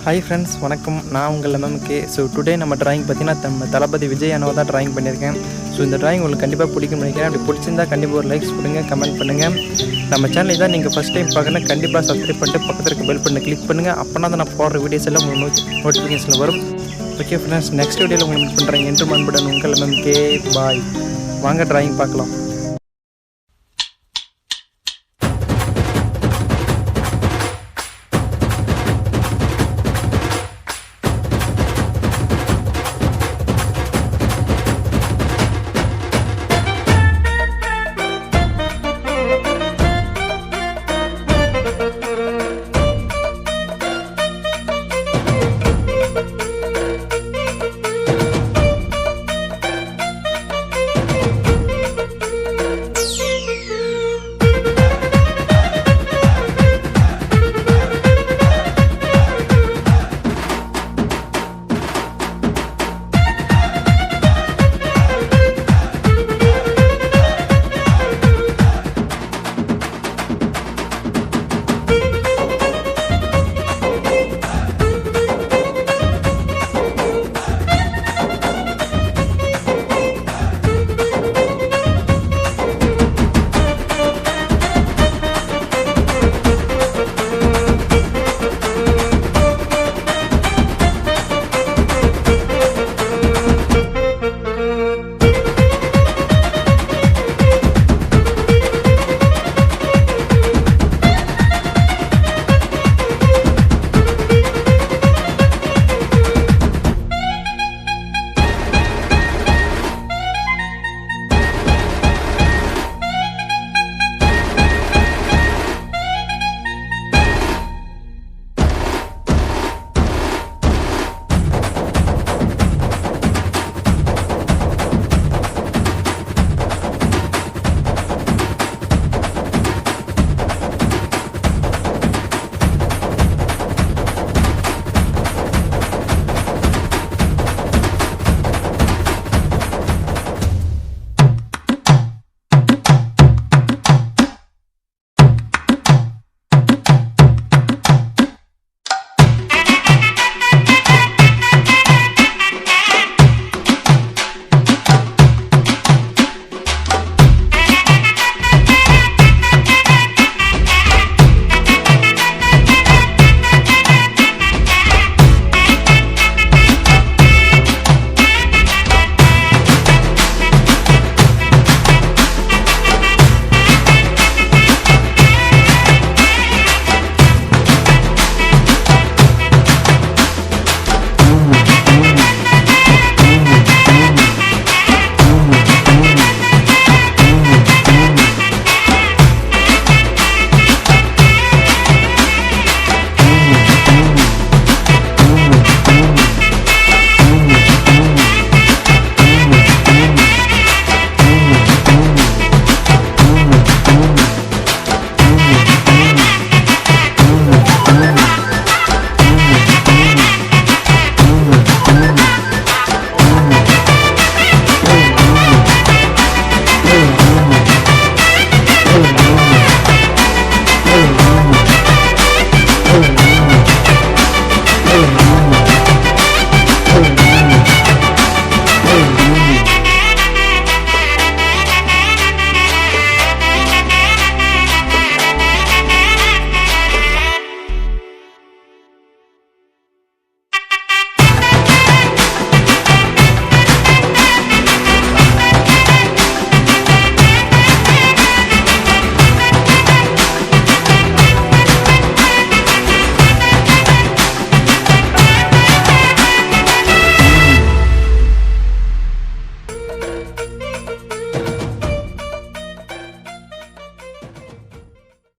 Hi friends, வணக்கம். நான் உங்கள் MMK. ஸோ டுடே நம்ம டிராயிங் பார்த்தீங்கன்னா நம்ம தளபதி விஜய் அண்ணாவை தான் டிராயிங் பண்ணியிருக்கேன். ஸோ இந்த டிராயிங் உங்களுக்கு கண்டிப்பாக பிடிக்கும்னு நினைக்கிறேன். அப்படி பிடிச்சிருந்தா கண்டிப்பாக ஒரு லைக்ஸ் கொடுங்க, கமெண்ட் பண்ணுங்கள். நம்ம சேனல் தான் நீங்கள் ஃபஸ்ட் டைம் பார்க்கணும், கண்டிப்பாக சப்ஸ்கிரைப் பண்ணிட்டு பக்கத்தில் இருக்க பெல் பண்ணி கிளிக் பண்ணுங்கள். அப்போனா தான் நான் போடுற வீடியோஸ் எல்லாம் உங்களுக்கு நோட்டிஃபிகேஷனில் வரும். ஓகே ஃப்ரெண்ட்ஸ், நெக்ஸ்ட் வீடியோவில் உங்களுக்கு மீட் பண்ணுறேன். என்று மண்புடன் உங்கள் MMK. பாய். வாங்க டிராயிங் பார்க்கலாம்.